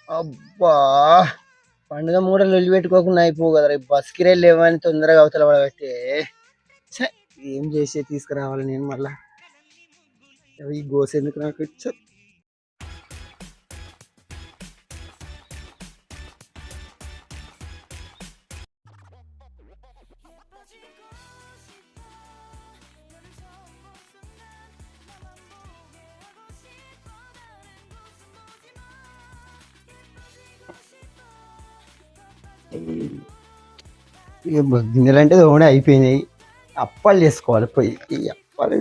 అబ్బా పండుగ మూడలు వెళ్ళి పెట్టుకోకుండా అయిపో కదా రేపు బస్ కిరాయి లేవని తొందరగా అవతల పడబట్టే ఛే, ఏం చేసి తీసుకురావాలి నేను మళ్ళా ఈ గోస ఎందుకు నాకు ఛే. ఇక గిన్నెలు అంటే ఓనే అయిపోయినాయి. అప్పాలు చేసుకోవాలి పోయి ఈ అప్పాలు